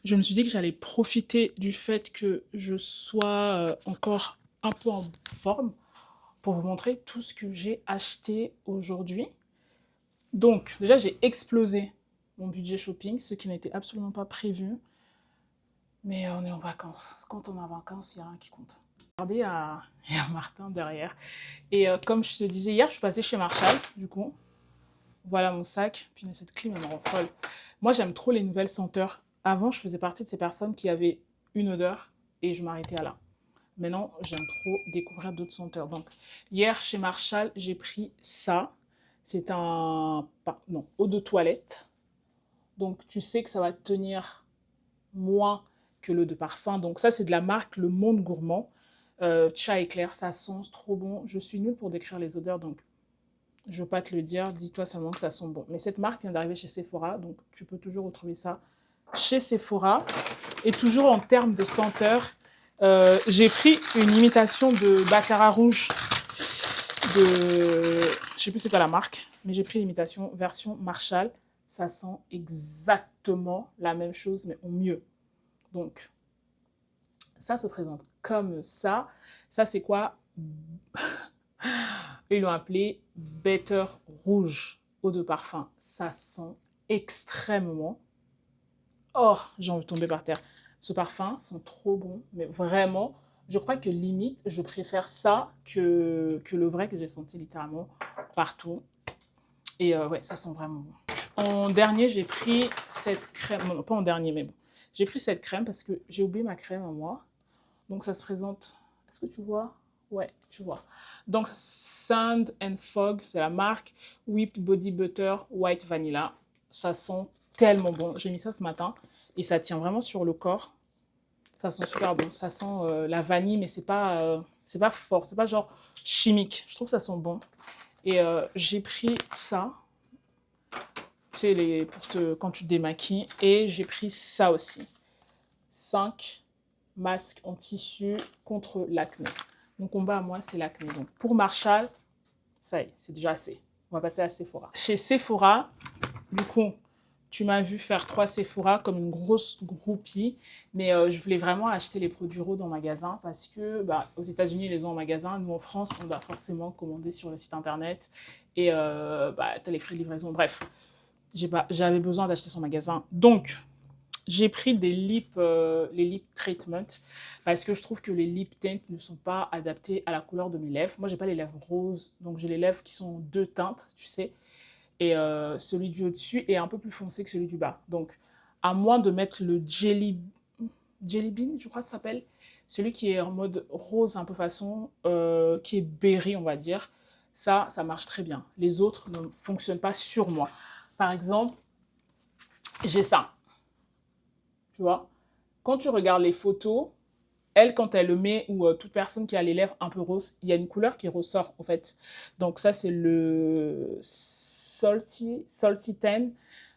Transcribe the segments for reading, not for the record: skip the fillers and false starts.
je me suis dit que j'allais profiter du fait que je sois encore un peu en forme pour vous montrer tout ce que j'ai acheté aujourd'hui. Donc, déjà, j'ai explosé mon budget shopping, ce qui n'était absolument pas prévu. Mais on est en vacances. Quand on est en vacances, il n'y a rien qui compte. Regardez, il y a Martin derrière. Et comme je te disais hier, je suis passée chez Marshall, du coup. Voilà mon sac. Puis cette clim, elle me rend folle. Moi, j'aime trop les nouvelles senteurs. Avant, je faisais partie de ces personnes qui avaient une odeur et je m'arrêtais à là. Maintenant, j'aime trop découvrir d'autres senteurs. Donc, hier, chez Marshall, j'ai pris ça. C'est un... Non, eau de toilette. Donc, tu sais que ça va tenir moins que l'eau de parfum. Donc, ça, c'est de la marque Le Monde Gourmand. Chat éclair, ça sent trop bon. Je suis nulle pour décrire les odeurs, donc je ne veux pas te le dire. Dis-toi seulement que ça sent bon. Mais cette marque vient d'arriver chez Sephora, donc tu peux toujours retrouver ça chez Sephora. Et toujours en termes de senteur, j'ai pris une imitation de Baccarat rouge de... Je sais plus c'est quoi la marque, mais j'ai pris l'imitation version Marshall. Ça sent exactement la même chose, mais en mieux. Donc, ça se présente comme ça. Ça, c'est quoi? Ils l'ont appelé Better Rouge, eau de parfum. Ça sent extrêmement... Oh, j'ai envie de tomber par terre. Ce parfum sent trop bon, mais vraiment, je crois que limite, je préfère ça que le vrai que j'ai senti littéralement partout. Et ouais, ça sent vraiment bon. En dernier, j'ai pris cette crème. Non, pas en dernier, mais bon. J'ai pris cette crème parce que j'ai oublié ma crème à moi. Donc ça se présente... Est-ce que tu vois? Ouais, tu vois. Donc Sand and Fog, c'est la marque. Whipped Body Butter White Vanilla. Ça sent tellement bon. J'ai mis ça ce matin et ça tient vraiment sur le corps. Ça sent super bon. Ça sent la vanille, mais c'est pas fort. C'est pas genre chimique. Je trouve que ça sent bon. Et j'ai pris ça, tu sais, quand tu te démaquilles. Et j'ai pris ça aussi. 5 masques en tissu contre l'acné. Mon combat à moi, c'est l'acné. Donc pour Marshall, ça y est, c'est déjà assez. On va passer à Sephora. Chez Sephora, du coup, tu m'as vu faire 3 Sephora comme une grosse groupie, mais je voulais vraiment acheter les produits Rhode en magasin parce que aux États-Unis, ils les ont en magasin. Nous, en France, on doit forcément commander sur le site internet et tu as les frais de livraison. Bref, j'avais besoin d'acheter son magasin. Donc, j'ai pris les lip treatment parce que je trouve que les lip tints ne sont pas adaptés à la couleur de mes lèvres. Moi, j'ai pas les lèvres roses, donc j'ai les lèvres qui sont 2 teintes, tu sais. Et celui du au-dessus est un peu plus foncé que celui du bas. Donc, à moins de mettre le Jelly Bean, je crois que ça s'appelle, celui qui est en mode rose un peu façon, qui est berry, on va dire, ça marche très bien. Les autres ne fonctionnent pas sur moi. Par exemple, j'ai ça. Tu vois, quand tu regardes les photos, elle, quand elle le met, ou toute personne qui a les lèvres un peu roses, il y a une couleur qui ressort, en fait. Donc ça, c'est le Salty Tan.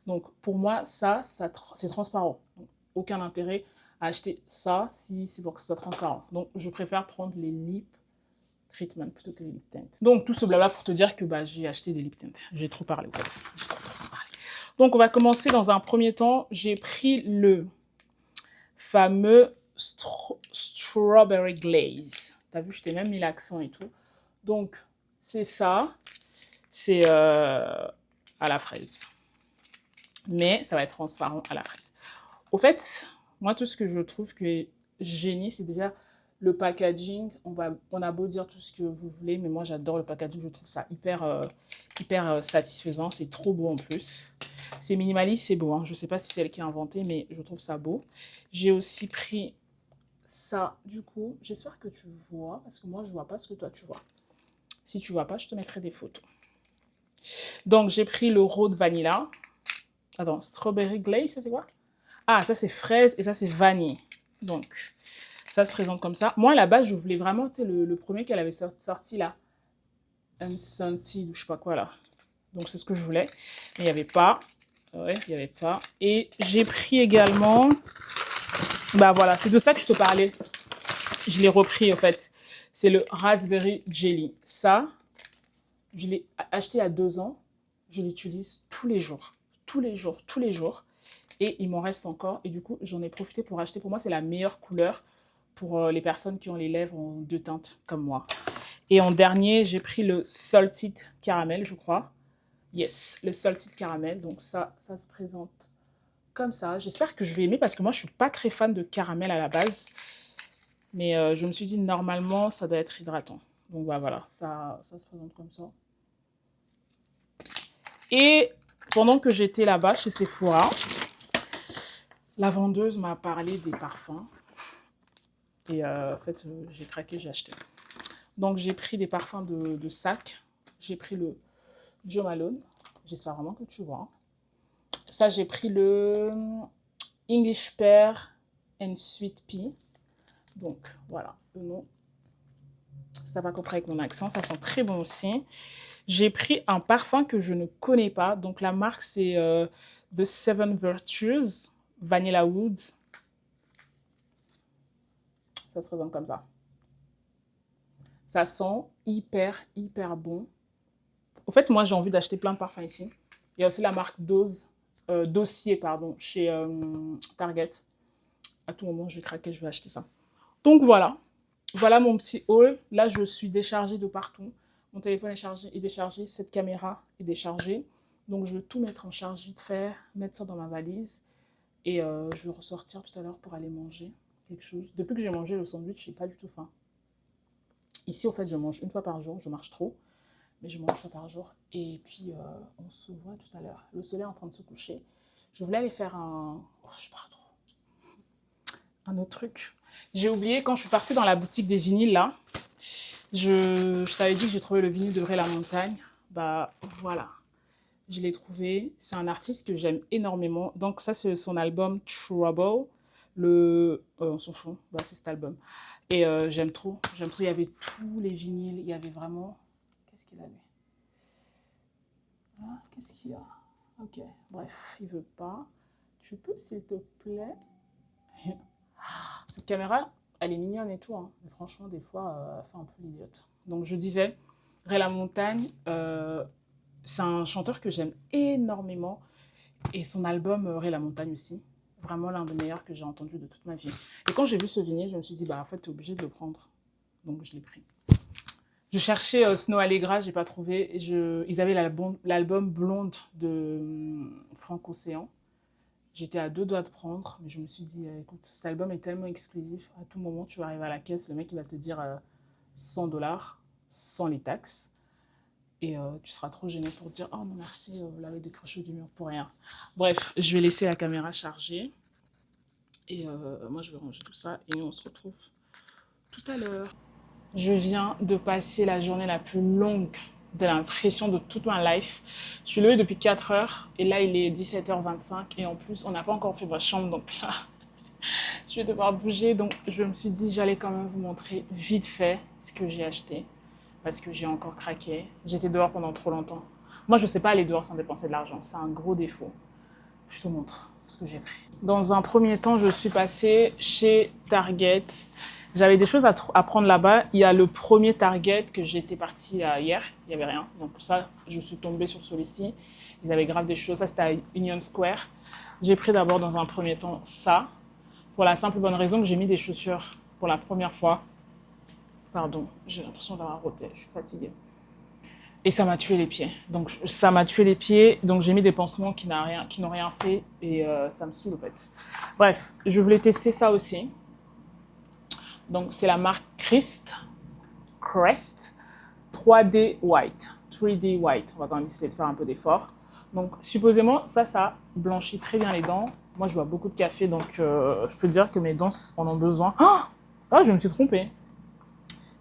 Donc pour moi, ça c'est transparent. Donc, aucun intérêt à acheter ça si c'est pour que ce soit transparent. Donc je préfère prendre les lip treatment plutôt que les lip tint. Donc tout ce blabla pour te dire que j'ai acheté des lip tint. J'ai trop parlé, en fait. J'ai trop parlé. Donc on va commencer dans un premier temps. J'ai pris le fameux Strawberry Glaze. T'as vu, je t'ai même mis l'accent et tout. Donc, c'est ça. C'est à la fraise. Mais ça va être transparent à la fraise. Au fait, moi, tout ce que je trouve que est génie, c'est déjà le packaging. On a beau dire tout ce que vous voulez, mais moi, j'adore le packaging. Je trouve ça hyper satisfaisant. C'est trop beau en plus. C'est minimaliste, c'est beau. Hein. Je ne sais pas si c'est elle qui a inventé, mais je trouve ça beau. J'ai aussi pris ça, du coup. J'espère que tu vois, parce que moi, je ne vois pas ce que toi, tu vois. Si tu ne vois pas, je te mettrai des photos. Donc, j'ai pris le Rhode Vanilla. Attends, Strawberry Glaze, ça c'est quoi? Ah, ça c'est fraise et ça c'est vanille. Donc, ça se présente comme ça. Moi, à la base, je voulais vraiment, tu sais, le premier qu'elle avait sorti là. Unscented ou je sais pas quoi là. Donc, c'est ce que je voulais. Mais il n'y avait pas. Ouais, il n'y avait pas. Et j'ai pris également... voilà, c'est de ça que je te parlais. Je l'ai repris, en fait. C'est le Raspberry Jelly. Ça, je l'ai acheté il y a 2 ans. Je l'utilise tous les jours. Tous les jours, tous les jours. Et il m'en reste encore. Et du coup, j'en ai profité pour acheter. Pour moi, c'est la meilleure couleur pour les personnes qui ont les lèvres en deux teintes comme moi. Et en dernier, j'ai pris le Salted Caramel, je crois. Yes, le Salted Caramel. Donc ça se présente comme ça. J'espère que je vais aimer parce que moi, je suis pas très fan de caramel à la base. Mais je me suis dit, normalement, ça doit être hydratant. Donc bah, voilà, ça se présente comme ça. Et pendant que j'étais là-bas, chez Sephora, la vendeuse m'a parlé des parfums. Et en fait, j'ai craqué, j'ai acheté. Donc, j'ai pris des parfums de sac. J'ai pris le Jo Malone. J'espère vraiment que tu vois. Ça, j'ai pris le English Pear and Sweet Pea. Donc, voilà, le nom. Ça va compris avec mon accent. Ça sent très bon aussi. J'ai pris un parfum que je ne connais pas. Donc, la marque, c'est The Seven Virtues Vanilla Woods. Ça se présente comme ça. Ça sent hyper bon. Au fait, moi, j'ai envie d'acheter plein de parfums ici. Il y a aussi la marque Dossier, pardon, chez Target. À tout moment, je vais craquer, je vais acheter ça. Donc voilà. Voilà mon petit haul. Là, je suis déchargée de partout. Mon téléphone est déchargé. Cette caméra est déchargée. Donc, je vais tout mettre en charge vite fait, mettre ça dans ma valise. Et je vais ressortir tout à l'heure pour aller manger quelque chose. Depuis que j'ai mangé le sandwich, j'ai pas du tout faim. Ici, au fait, je mange une fois par jour. Je marche trop, mais je mange une fois par jour. Et puis, on se voit tout à l'heure. Le soleil est en train de se coucher. Je voulais aller faire un... Oh, je pars trop. Un autre truc. J'ai oublié, quand je suis partie dans la boutique des vinyles, là, je t'avais dit que j'ai trouvé le vinyle de Ray La Montagne. Bah, voilà. Je l'ai trouvé. C'est un artiste que j'aime énormément. Donc, ça, c'est son album Trouble. On s'en fout. Bah, c'est cet album. Et j'aime trop. J'aime trop. Il y avait tous les vinyles. Il y avait vraiment... Qu'est-ce qu'il a, lui? Ah, qu'est-ce qu'il y a? Ok. Bref, il veut pas. Tu peux, s'il te plaît? Cette caméra, elle est mignonne et tout. Hein. Mais franchement, des fois, elle fait un peu l'idiote. Donc, je disais, Ray La Montagne, c'est un chanteur que j'aime énormément. Et son album, Ray La Montagne aussi. Vraiment l'un des meilleurs que j'ai entendu de toute ma vie. Et quand j'ai vu ce vinyle, je me suis dit, bah en fait, t'es obligé de le prendre. Donc, je l'ai pris. Je cherchais Snow Allegra, j'ai pas trouvé. Ils avaient l'album Blonde de Franck Océan. J'étais à deux doigts de prendre, mais je me suis dit, écoute, cet album est tellement exclusif. À tout moment, tu vas arriver à la caisse, le mec, il va te dire 100 $, sans les taxes. Et tu seras trop gêné pour dire « Oh, non, merci, vous l'avez décroché du mur pour rien. » Bref, je vais laisser la caméra chargée. Et moi, je vais ranger tout ça. Et on se retrouve tout à l'heure. Je viens de passer la journée la plus longue de l'impression de toute ma life. Je suis levée depuis 4 heures. Et là, il est 17h25. Et en plus, on n'a pas encore fait ma chambre. Donc là, je vais devoir bouger. Donc, je me suis dit, j'allais quand même vous montrer vite fait ce que j'ai acheté. Parce que j'ai encore craqué. J'étais dehors pendant trop longtemps. Moi, je ne sais pas aller dehors sans dépenser de l'argent. C'est un gros défaut. Je te montre ce que j'ai pris. Dans un premier temps, je suis passée chez Target. J'avais des choses à prendre là-bas. Il y a le premier Target que j'étais partie hier. Il n'y avait rien. Donc ça, je suis tombée sur celui-ci. Ils avaient grave des choses. Ça, c'était à Union Square. J'ai pris d'abord dans un premier temps ça. Pour la simple bonne raison que j'ai mis des chaussures pour la première fois. Pardon, j'ai l'impression d'avoir roté, je suis fatiguée. Et ça m'a tué les pieds. Donc ça m'a tué les pieds, donc j'ai mis des pansements qui n'ont rien fait et ça me saoule en fait. Bref, je voulais tester ça aussi. Donc c'est la marque Crest 3D White. 3D White, on va quand même essayer de faire un peu d'effort. Donc supposément ça blanchit très bien les dents. Moi je bois beaucoup de café donc je peux te dire que mes dents en ont besoin. Ah, je me suis trompée.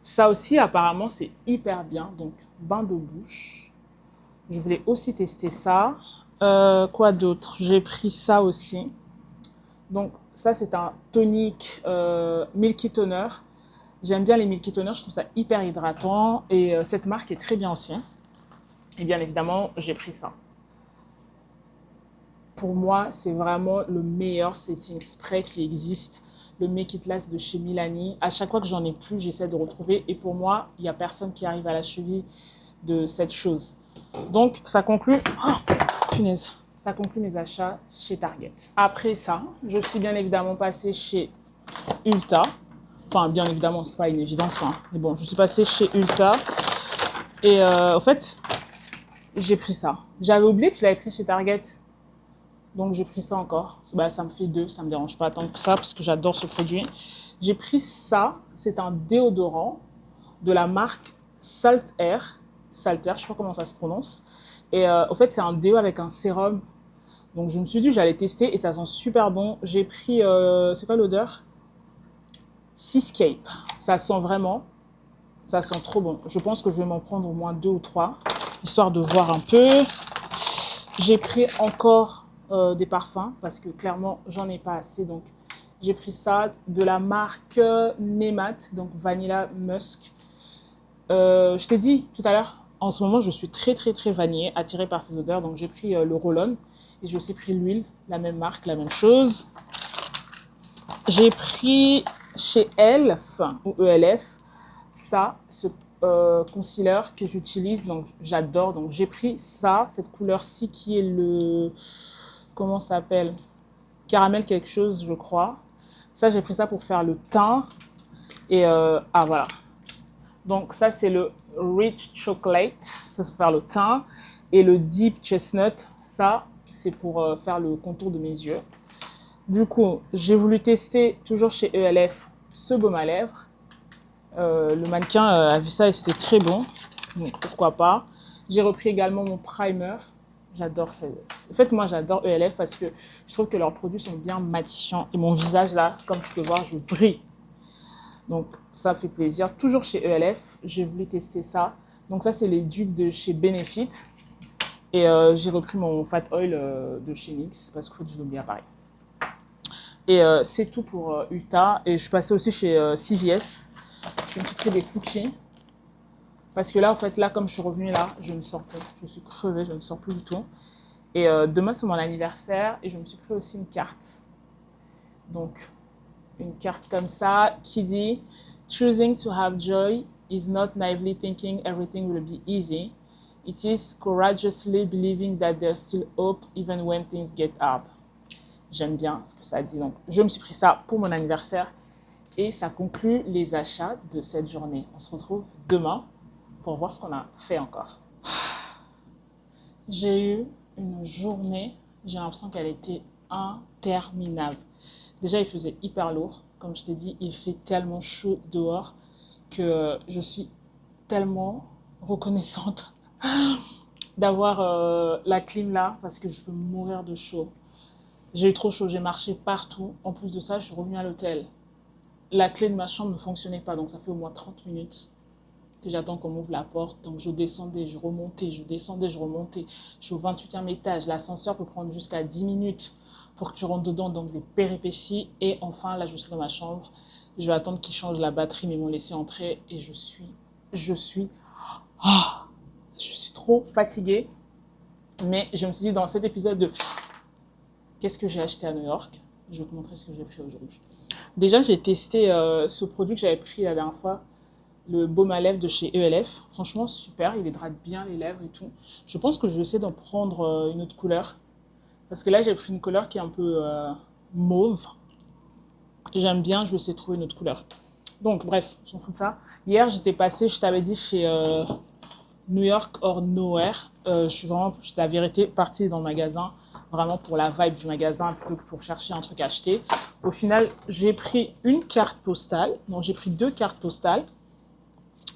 Ça aussi, apparemment, c'est hyper bien. Donc, bain de bouche. Je voulais aussi tester ça. Quoi d'autre? J'ai pris ça aussi. Donc, ça, c'est un tonic Milky Toner. J'aime bien les Milky Toner. Je trouve ça hyper hydratant. Et cette marque est très bien aussi. Et bien évidemment, j'ai pris ça. Pour moi, c'est vraiment le meilleur setting spray qui existe. Le Make It Last de chez Milani. À chaque fois que j'en ai plus, j'essaie de retrouver. Et pour moi, il n'y a personne qui arrive à la cheville de cette chose. Donc, ça conclut... Oh, punaise. ça conclut mes achats chez Target. Après ça, je suis bien évidemment passée chez Ulta. Enfin, bien évidemment, c'est pas une évidence, hein. Mais bon, je suis passée chez Ulta. Et en fait, j'ai pris ça. J'avais oublié que je l'avais pris chez Target. Donc, j'ai pris ça encore. Bah, ça me fait 2, ça me dérange pas tant que ça, parce que j'adore ce produit. J'ai pris ça. C'est un déodorant de la marque Salter, je sais pas comment ça se prononce. Et en fait, c'est un déo avec un sérum. Donc, je me suis dit, j'allais tester et ça sent super bon. J'ai pris, c'est quoi l'odeur? Seascape. Ça sent vraiment, ça sent trop bon. Je pense que je vais m'en prendre au moins 2 ou 3, histoire de voir un peu. J'ai pris encore des parfums, parce que clairement, j'en ai pas assez. Donc, j'ai pris ça de la marque Nemat, donc Vanilla Musk. Je t'ai dit tout à l'heure, en ce moment, je suis très vanillée, attirée par ces odeurs. Donc, j'ai pris le roll-on et j'ai aussi pris l'huile, la même marque, la même chose. J'ai pris chez Elf, ou ELF, ça, ce concealer que j'utilise, donc j'adore. Donc, j'ai pris ça, cette couleur-ci qui est le... Comment ça s'appelle? Caramel quelque chose, je crois. Ça, j'ai pris ça pour faire le teint. Et voilà. Donc, ça, c'est le Rich Chocolate. Ça, c'est pour faire le teint. Et le Deep Chestnut, ça, c'est pour faire le contour de mes yeux. Du coup, j'ai voulu tester, toujours chez ELF, ce baume à lèvres. Le mannequin a vu ça et c'était très bon. Donc, pourquoi pas. J'ai repris également mon primer. J'adore ça. En fait, moi, j'adore ELF parce que je trouve que leurs produits sont bien matifiants. Et mon visage, là, comme tu peux voir, je brille. Donc, ça fait plaisir. Toujours chez ELF, j'ai voulu tester ça. Donc, ça, c'est les dupes de chez Benefit. Et j'ai repris mon Fat Oil de chez NYX parce qu'il faut que je l'oublie à Paris. Et c'est tout pour Ulta. Et je suis passée aussi chez CVS. Je me suis pris des Gucci. Parce que là, en fait, là, comme je suis revenue là, je ne sors plus. Je suis crevée, je ne sors plus du tout. Et demain, c'est mon anniversaire. Et je me suis pris aussi une carte. Donc, une carte comme ça qui dit « Choosing to have joy is not naively thinking everything will be easy. It is courageously believing that there's still hope even when things get hard. » J'aime bien ce que ça dit. Donc, je me suis pris ça pour mon anniversaire. Et ça conclut les achats de cette journée. On se retrouve demain pour voir ce qu'on a fait encore. J'ai eu une journée, j'ai l'impression qu'elle était interminable. Déjà, il faisait hyper lourd. Comme je t'ai dit, il fait tellement chaud dehors que je suis tellement reconnaissante d'avoir la clim là parce que je peux mourir de chaud. J'ai eu trop chaud, j'ai marché partout. En plus de ça, je suis revenue à l'hôtel. La clé de ma chambre ne fonctionnait pas, donc ça fait au moins 30 minutes que j'attends qu'on m'ouvre la porte. Donc je descendais, je remontais, je descendais, je remontais. Je suis au 28e étage. L'ascenseur peut prendre jusqu'à 10 minutes pour que tu rentres dedans, donc des péripéties. Et enfin, là, je suis dans ma chambre. Je vais attendre qu'ils changent la batterie, mais ils m'ont laissé entrer. Et je suis trop fatiguée. Mais je me suis dit, dans cet épisode de qu'est-ce que j'ai acheté à New York, je vais te montrer ce que j'ai pris aujourd'hui. Déjà, j'ai testé ce produit que j'avais pris la dernière fois, le baume à lèvres de chez ELF. Franchement, super, il hydrate bien les lèvres et tout. Je pense que je vais essayer d'en prendre une autre couleur. Parce que là, j'ai pris une couleur qui est un peu mauve. J'aime bien, je vais essayer de trouver une autre couleur. Donc, bref, on s'en fout de ça. Hier, j'étais passée, je t'avais dit, chez New York or Nowhere. Je suis vraiment, c'est la vérité, partie dans le magasin, vraiment pour la vibe du magasin, plutôt que pour chercher un truc à acheter. Au final, j'ai pris une carte postale. Donc, j'ai pris 2 cartes postales.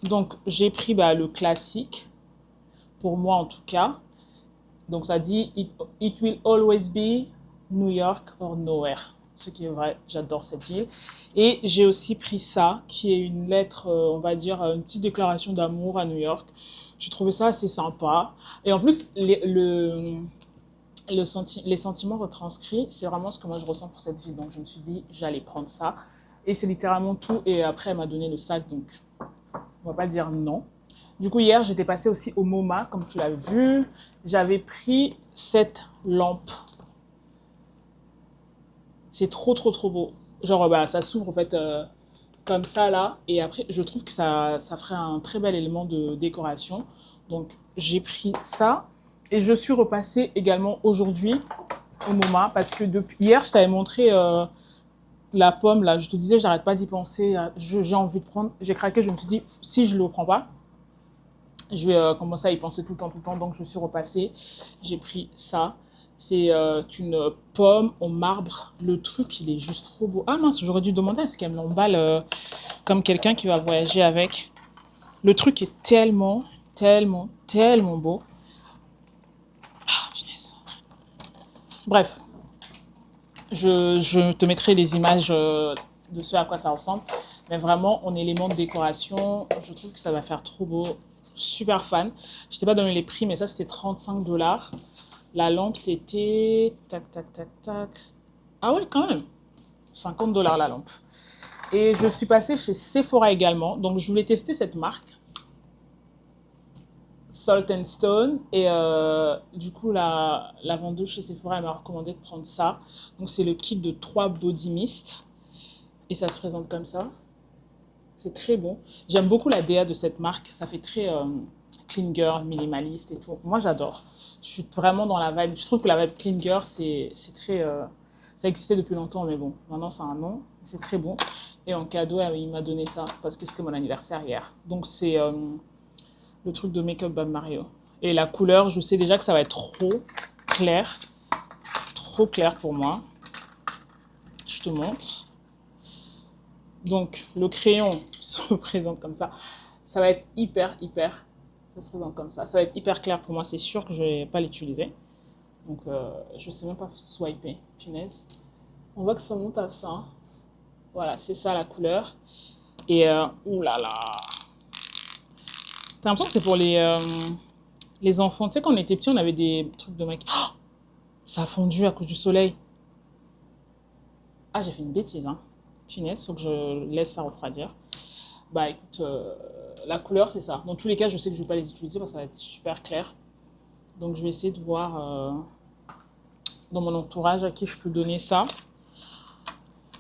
Donc, j'ai pris le classique, pour moi en tout cas. Donc, ça dit « It will always be New York or nowhere ». Ce qui est vrai, j'adore cette ville. Et j'ai aussi pris ça, qui est une lettre, on va dire, une petite déclaration d'amour à New York. J'ai trouvé ça assez sympa. Et en plus, les sentiments retranscrits, c'est vraiment ce que moi je ressens pour cette ville. Donc, je me suis dit, j'allais prendre ça. Et c'est littéralement tout. Et après, elle m'a donné le sac, donc on va pas dire non. Du coup, hier, j'étais passée aussi au MoMA, comme tu l'as vu. J'avais pris cette lampe. C'est trop beau. Genre, ça s'ouvre en fait comme ça, là. Et après, je trouve que ça ferait un très bel élément de décoration. Donc, j'ai pris ça. Et je suis repassée également aujourd'hui au MoMA parce que depuis hier, je t'avais montré la pomme, là. Je te disais, j'arrête pas d'y penser. J'ai envie de prendre. J'ai craqué, je me suis dit, si je ne le prends pas, je vais commencer à y penser tout le temps. Donc, je suis repassée. J'ai pris ça. C'est une pomme au marbre. Le truc, il est juste trop beau. Ah mince, j'aurais dû demander à ce qu'elle me l'emballe comme quelqu'un qui va voyager avec. Le truc est tellement beau. Ah, punaise. Bref, je te mettrai les images de ce à quoi ça ressemble. Mais vraiment, en élément de décoration, je trouve que ça va faire trop beau. Super fan. Je t'ai pas donné les prix, mais ça, c'était 35 $. La lampe, c'était... Tac, tac, tac, tac. Ah ouais, quand même. 50 $ la lampe. Et je suis passée chez Sephora également. Donc, je voulais tester cette marque. Salt and Stone. Et du coup, la vendeuse chez Sephora, elle m'a recommandé de prendre ça. Donc, c'est le kit de 3 body mist. Et ça se présente comme ça. C'est très bon. J'aime beaucoup la DA de cette marque. Ça fait très clean girl, minimaliste et tout. Moi, j'adore. Je suis vraiment dans la vibe. Je trouve que la vibe clean girl, c'est très... ça existait depuis longtemps, mais bon, maintenant, c'est un nom. C'est très bon. Et en cadeau, il m'a donné ça parce que c'était mon anniversaire hier. Donc, c'est le truc de Make-up by Mario. Et la couleur, je sais déjà que ça va être trop clair. Trop clair pour moi. Je te montre. Donc, le crayon se présente comme ça. Ça va être hyper... Ça se présente comme ça. Ça va être hyper clair pour moi. C'est sûr que je ne vais pas l'utiliser. Donc, je ne sais même pas swiper. Punaise. On voit que ça monte à ça. Hein. Voilà, c'est ça la couleur. Et, oulala. T'as l'impression que c'est pour les enfants. Tu sais, quand on était petits, on avait des trucs de make. Oh, ça a fondu à cause du soleil. Ah, j'ai fait une bêtise, hein. Punaise, faut que je laisse ça refroidir. Bah écoute, la couleur c'est ça. Dans tous les cas, je sais que je vais pas les utiliser parce que ça va être super clair. Donc je vais essayer de voir dans mon entourage à qui je peux donner ça.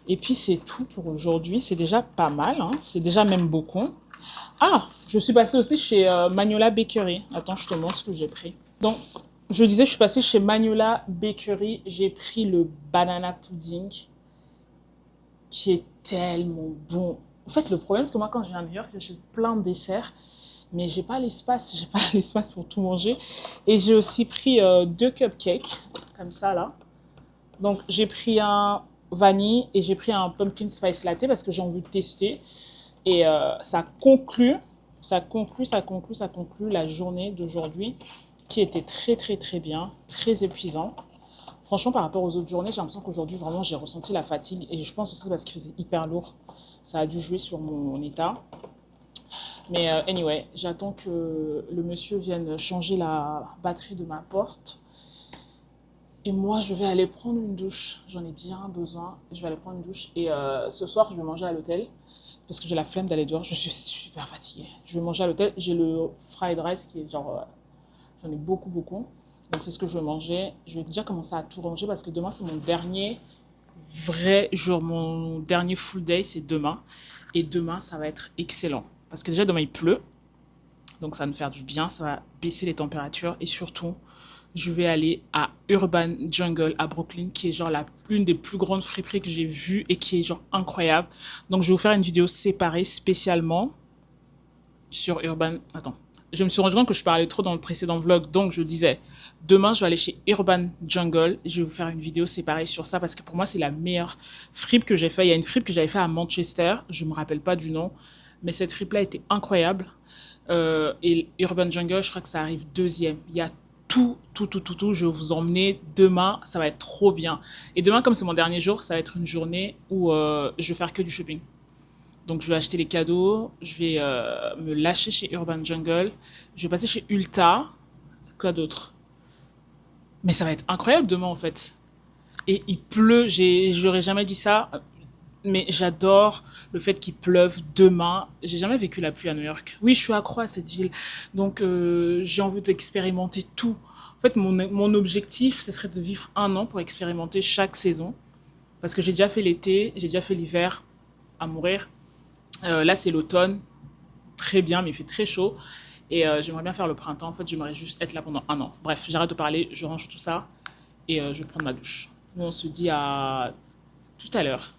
Et puis c'est tout pour aujourd'hui. C'est déjà pas mal, hein. C'est déjà même beaucoup. Ah, je suis passée aussi chez Magnolia Bakery. Attends, je te montre ce que j'ai pris. Donc, je disais, je suis passée chez Magnolia Bakery. J'ai pris le banana pudding qui est tellement bon. En fait, le problème, c'est que moi, quand je viens à New York, j'ai plein de desserts, mais j'ai pas l'espace pour tout manger. Et j'ai aussi pris 2 cupcakes, comme ça, là. Donc, j'ai pris un vanille et j'ai pris un pumpkin spice latte parce que j'ai envie de tester. Et ça conclut la journée d'aujourd'hui qui était très bien, très épuisant. Franchement, par rapport aux autres journées, j'ai l'impression qu'aujourd'hui, vraiment, j'ai ressenti la fatigue. Et je pense aussi parce qu'il faisait hyper lourd. Ça a dû jouer sur mon état. Mais anyway, j'attends que le monsieur vienne changer la batterie de ma porte. Et moi, je vais aller prendre une douche. J'en ai bien besoin. Je vais aller prendre une douche. Et ce soir, je vais manger à l'hôtel. Parce que j'ai la flemme d'aller dehors. Je suis super fatiguée. Je vais manger à l'hôtel. J'ai le fried rice qui est genre... j'en ai beaucoup. Donc, c'est ce que je vais manger. Je vais déjà commencer à tout ranger parce que demain, c'est mon dernier vrai jour. Mon dernier full day, c'est demain. Et demain, ça va être excellent. Parce que déjà, demain, il pleut. Donc, ça va me faire du bien. Ça va baisser les températures. Et surtout, je vais aller à Urban Jungle à Brooklyn, qui est genre une des plus grandes friperies que j'ai vues et qui est genre incroyable. Donc, je vais vous faire une vidéo séparée spécialement sur Urban... Attends. Je me suis rendu compte que je parlais trop dans le précédent vlog, donc je disais, demain, je vais aller chez Urban Jungle. Je vais vous faire une vidéo séparée sur ça parce que pour moi, c'est la meilleure fripe que j'ai fait. Il y a une fripe que j'avais fait à Manchester, je ne me rappelle pas du nom, mais cette fripe-là était incroyable. Et Urban Jungle, je crois que ça arrive deuxième. Il y a tout. Je vais vous emmener demain, ça va être trop bien. Et demain, comme c'est mon dernier jour, ça va être une journée où je vais faire que du shopping. Donc, je vais acheter les cadeaux, je vais me lâcher chez Urban Jungle, je vais passer chez Ulta, quoi d'autre? Mais ça va être incroyable demain, en fait. Et il pleut, j'aurais jamais dit ça, mais j'adore le fait qu'il pleuve demain. J'ai jamais vécu la pluie à New York. Oui, je suis accro à cette ville, donc j'ai envie d'expérimenter tout. En fait, mon objectif, ce serait de vivre 1 an pour expérimenter chaque saison. Parce que j'ai déjà fait l'été, j'ai déjà fait l'hiver à mourir. Là, c'est l'automne. Très bien, mais il fait très chaud. Et j'aimerais bien faire le printemps. En fait, j'aimerais juste être là pendant 1 an. Bref, j'arrête de parler, je range tout ça et je vais prendre ma douche. Nous, on se dit à tout à l'heure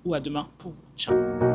ou à demain pour vous. Ciao.